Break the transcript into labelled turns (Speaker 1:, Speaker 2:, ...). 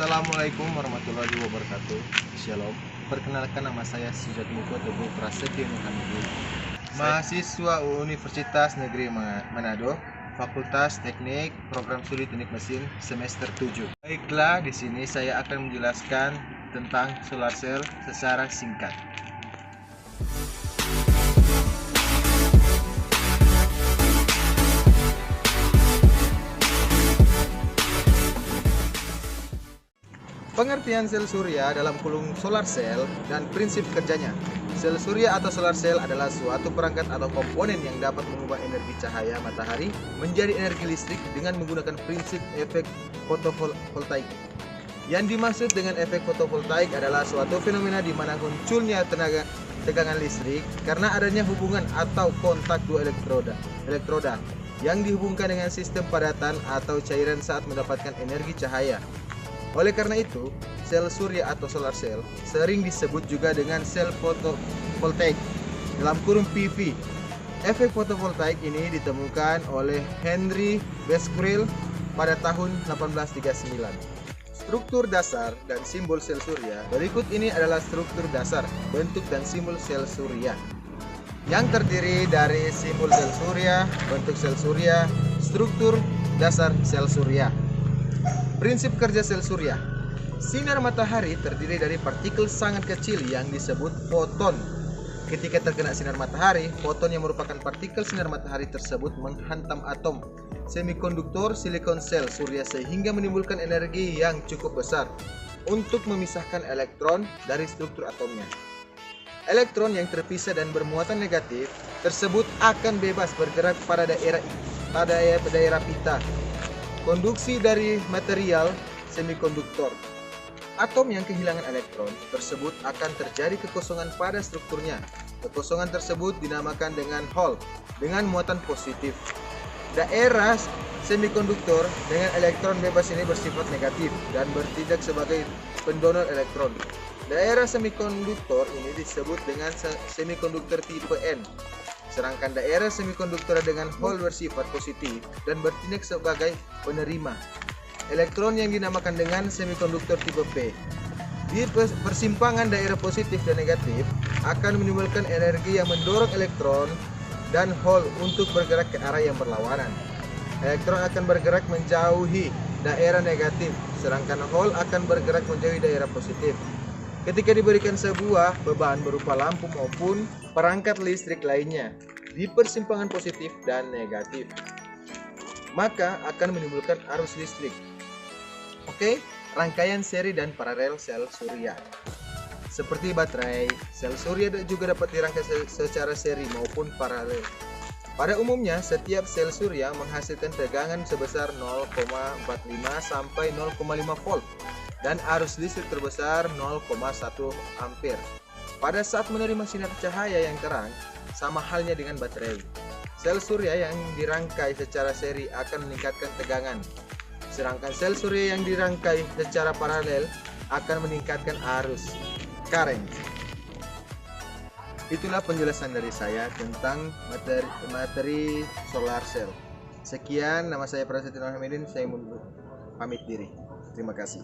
Speaker 1: Assalamualaikum warahmatullahi wabarakatuh. Shalom. Perkenalkan, nama saya Sujatmiko Teguh Prasetyo Nurhamidin, mahasiswa Universitas Negeri Manado, Fakultas Teknik Program Studi Teknik Mesin semester 7. Baiklah, di sini saya akan menjelaskan tentang solar cell secara singkat. Pengertian sel surya dalam kurung solar cell dan prinsip kerjanya. Sel surya atau solar cell adalah suatu perangkat atau komponen yang dapat mengubah energi cahaya matahari menjadi energi listrik dengan menggunakan prinsip efek fotovoltaik. Yang dimaksud dengan efek fotovoltaik adalah suatu fenomena di mana munculnya tegangan listrik karena adanya hubungan atau kontak dua elektroda yang dihubungkan dengan sistem padatan atau cairan saat mendapatkan energi cahaya. Oleh karena itu, sel surya atau solar cell sering disebut juga dengan sel fotovoltaik dalam kurung PV. Efek fotovoltaik ini ditemukan oleh Henry Becquerel pada tahun 1839. Struktur dasar dan simbol sel surya berikut ini adalah struktur dasar, bentuk dan simbol sel surya, yang terdiri dari simbol sel surya, bentuk sel surya, struktur dasar sel surya. Prinsip kerja sel surya. Sinar matahari terdiri dari partikel sangat kecil yang disebut foton. Ketika terkena sinar matahari, foton yang merupakan partikel sinar matahari tersebut menghantam atom semikonduktor silikon sel surya sehingga menimbulkan energi yang cukup besar untuk memisahkan elektron dari struktur atomnya. Elektron yang terpisah dan bermuatan negatif tersebut akan bebas bergerak pada daerah pita konduksi dari material semikonduktor. Atom yang kehilangan elektron tersebut akan terjadi kekosongan pada strukturnya. Kekosongan tersebut dinamakan dengan hole dengan muatan positif. Daerah semikonduktor dengan elektron bebas ini bersifat negatif dan bertindak sebagai pendonor elektron. Daerah semikonduktor ini disebut dengan semikonduktor tipe N. Sedangkan daerah semikonduktor dengan hole bersifat positif dan bertindak sebagai penerima elektron yang dinamakan dengan semikonduktor tipe P. Di persimpangan daerah positif dan negatif akan menimbulkan energi yang mendorong elektron dan hole untuk bergerak ke arah yang berlawanan. Elektron akan bergerak menjauhi daerah negatif, sedangkan hole akan bergerak menjauhi daerah positif. Ketika diberikan sebuah beban berupa lampu maupun perangkat listrik lainnya di persimpangan positif dan negatif, maka akan menimbulkan arus listrik. Oke, rangkaian seri dan paralel sel surya. Seperti baterai, sel surya juga dapat dirangkai secara seri maupun paralel. Pada umumnya, setiap sel surya menghasilkan tegangan sebesar 0,45 sampai 0,5 volt dan arus listrik terbesar 0,1 ampere. Pada saat menerima sinar cahaya yang terang, sama halnya dengan baterai. Sel surya yang dirangkai secara seri akan meningkatkan tegangan, sedangkan sel surya yang dirangkai secara paralel akan meningkatkan arus, current. Itulah penjelasan dari saya tentang materi solar cell. Sekian, nama saya Prasetyo Nurhamidin, saya pamit diri. Terima kasih.